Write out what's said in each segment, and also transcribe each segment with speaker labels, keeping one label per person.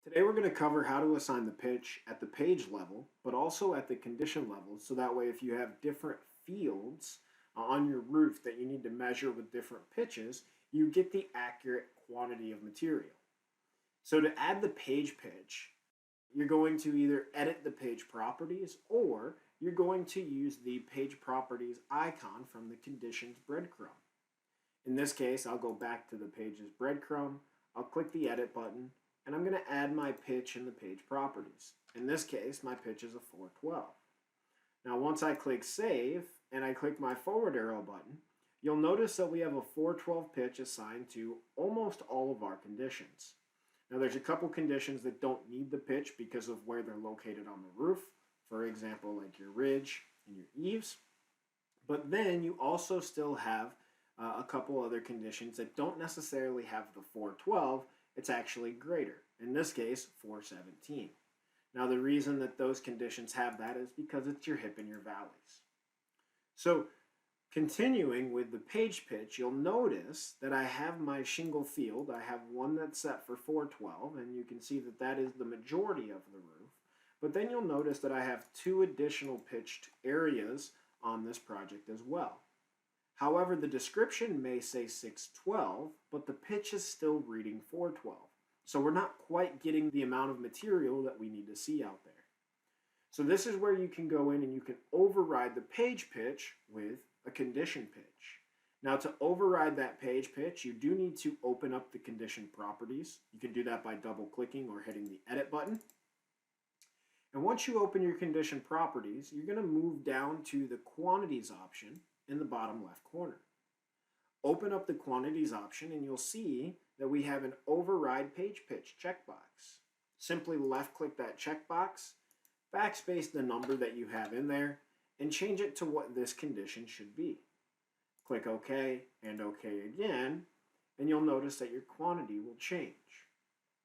Speaker 1: Today we're going to cover how to assign the pitch at the page level, but also at the condition level, so that way if you have different fields on your roof that you need to measure with different pitches, you get the accurate quantity of material. So to add the page pitch, you're going to either edit the page properties or you're going to use the page properties icon from the conditions breadcrumb. In this case, I'll go back to the page's breadcrumb, I'll click the edit button, and I'm going to add my pitch in the page properties. In this case, my pitch is a 412. Now once I click save and I click my forward arrow button, you'll notice that we have a 412 pitch assigned to almost all of our conditions. Now there's a couple conditions that don't need the pitch because of where they're located on the roof, for example like your ridge and your eaves, but then you also still have a couple other conditions that don't necessarily have the 412, it's actually greater. In this case, 417. Now the reason that those conditions have that is because it's your hip and your valleys. So continuing with the page pitch, you'll notice that I have my shingle field. I have one that's set for 412, and you can see that that is the majority of the roof. But then you'll notice that I have two additional pitched areas on this project as well. However, the description may say 612, but the pitch is still reading 412. So we're not quite getting the amount of material that we need to see out there. So this is where you can go in and you can override the page pitch with a condition pitch. Now to override that page pitch, you do need to open up the condition properties. You can do that by double clicking or hitting the edit button. And once you open your condition properties, you're going to move down to the quantities option in the bottom left corner. Open up the quantities option and you'll see that we have an override page pitch checkbox. Simply left click that checkbox, backspace the number that you have in there, and change it to what this condition should be. Click OK and OK again, and you'll notice that your quantity will change.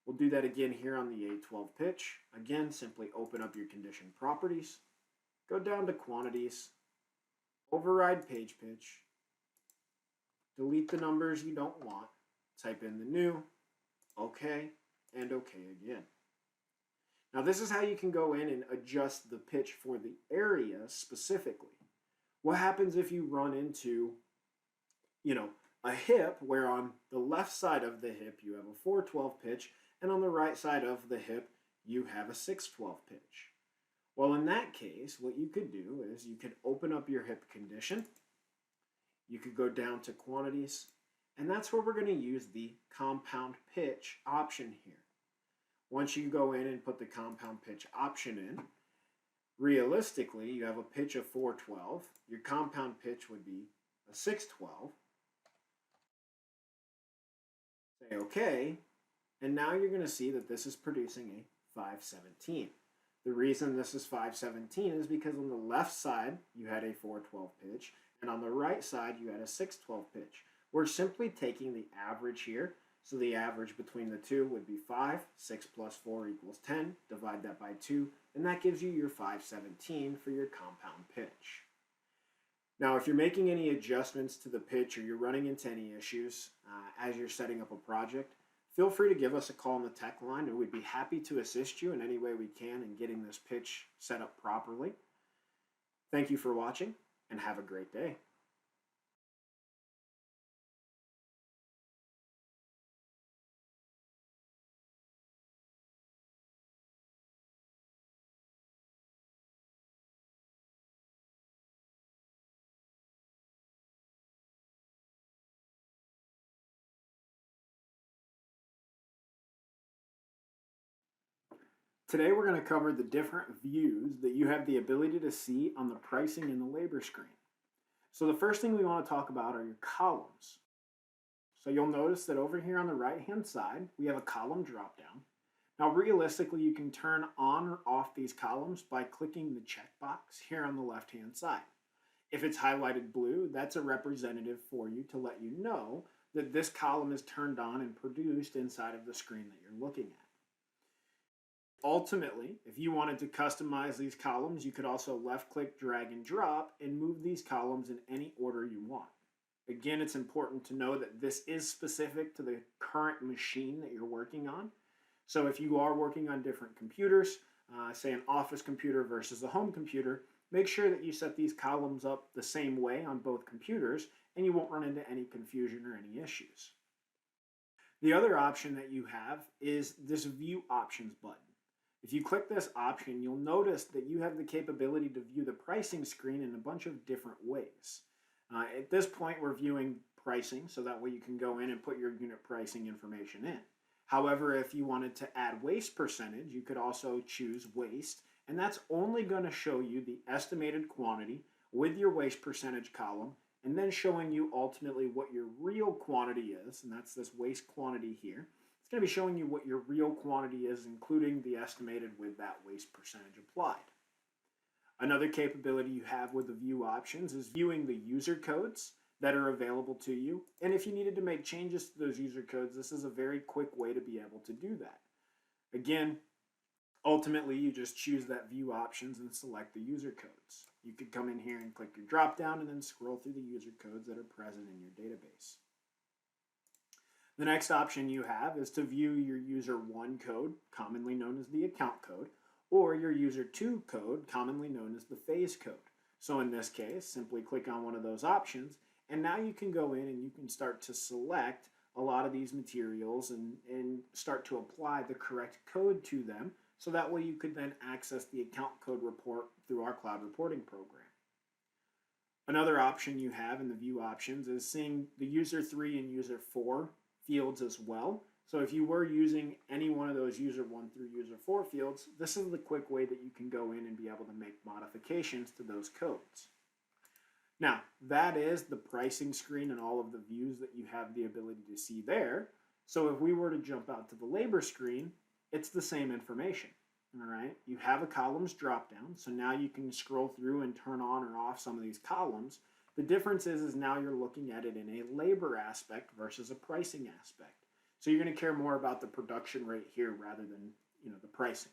Speaker 1: We'll do that again here on the 812 pitch. Again, simply open up your condition properties, go down to quantities, override page pitch, delete the numbers you don't want, type in the new, OK, and OK again. Now this is how you can go in and adjust the pitch for the area specifically. What happens if you run into, a hip where on the left side of the hip you have a 412 pitch and on the right side of the hip you have a 612 pitch? Well, in that case, what you could do is you could open up your hip condition, you could go down to quantities, and that's where we're going to use the compound pitch option here. Once you go in and put the compound pitch option in, realistically, you have a pitch of 412. Your compound pitch would be a 612. Say OK, and now you're going to see that this is producing a 517. The reason this is 517 is because on the left side you had a 412 pitch, and on the right side you had a 612 pitch. We're simply taking the average here. So the average between the two would be 5. 6 plus 4 equals 10. Divide that by 2, and that gives you your 517 for your compound pitch. Now, if you're making any adjustments to the pitch or you're running into any issues as you're setting up a project, feel free to give us a call on the tech line, and we'd be happy to assist you in any way we can in getting this pitch set up properly. Thank you for watching, and have a great day. Today we're going to cover the different views that you have the ability to see on the pricing and the labor screen. So the first thing we want to talk about are your columns. So you'll notice that over here on the right hand side we have a column drop down. Now realistically you can turn on or off these columns by clicking the checkbox here on the left hand side. If it's highlighted blue, that's a representative for you to let you know that this column is turned on and produced inside of the screen that you're looking at. Ultimately, if you wanted to customize these columns, you could also left click, drag and drop and move these columns in any order you want. Again, it's important to know that this is specific to the current machine that you're working on. So if you are working on different computers, say an office computer versus a home computer, make sure that you set these columns up the same way on both computers and you won't run into any confusion or any issues. The other option that you have is this View Options button. If you click this option, you'll notice that you have the capability to view the pricing screen in a bunch of different ways. At this point, we're viewing pricing, so that way you can go in and put your unit pricing information in. However, if you wanted to add waste percentage, you could also choose waste, and that's only going to show you the estimated quantity with your waste percentage column, and then showing you ultimately what your real quantity is, and that's this waste quantity here. It's going to be showing you what your real quantity is, including the estimated with that waste percentage applied. Another capability you have with the view options is viewing the user codes that are available to you. And if you needed to make changes to those user codes, this is a very quick way to be able to do that. Again, ultimately, you just choose that view options and select the user codes. You could come in here and click your drop down and then scroll through the user codes that are present in your database. The next option you have is to view your user 1 code, commonly known as the account code, or your user 2 code, commonly known as the phase code. So in this case, simply click on one of those options, and now you can go in and you can start to select a lot of these materials and start to apply the correct code to them, so that way you could then access the account code report through our cloud reporting program. Another option you have in the view options is seeing the user 3 and user 4 fields as well. So if you were using any one of those user 1 through user 4 fields, this is the quick way that you can go in and be able to make modifications to those codes. Now, that is the pricing screen and all of the views that you have the ability to see there. So if we were to jump out to the labor screen, it's the same information. All right, you have a columns drop down, so now you can scroll through and turn on or off some of these columns. The difference is now you're looking at it in a labor aspect versus a pricing aspect. So you're going to care more about the production rate here rather than the pricing.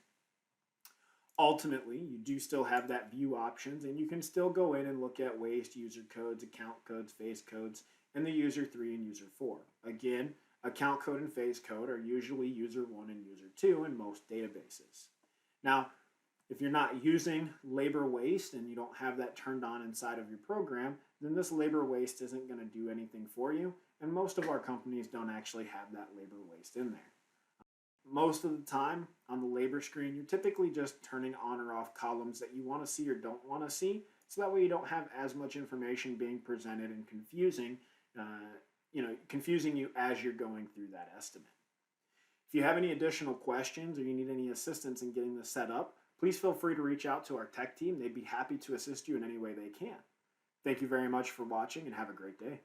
Speaker 1: Ultimately, you do still have that view options, and you can still go in and look at waste, user codes, account codes, phase codes, and the user 3 and user 4. Again, account code and phase code are usually user 1 and user 2 in most databases. Now, if you're not using labor waste and you don't have that turned on inside of your program, then this labor waste isn't going to do anything for you, and most of our companies don't actually have that labor waste in there. Most of the time on the labor screen, you're typically just turning on or off columns that you want to see or don't want to see, so that way you don't have as much information being presented and confusing you as you're going through that estimate. If you have any additional questions or you need any assistance in getting this set up, please feel free to reach out to our tech team. They'd be happy to assist you in any way they can. Thank you very much for watching and have a great day.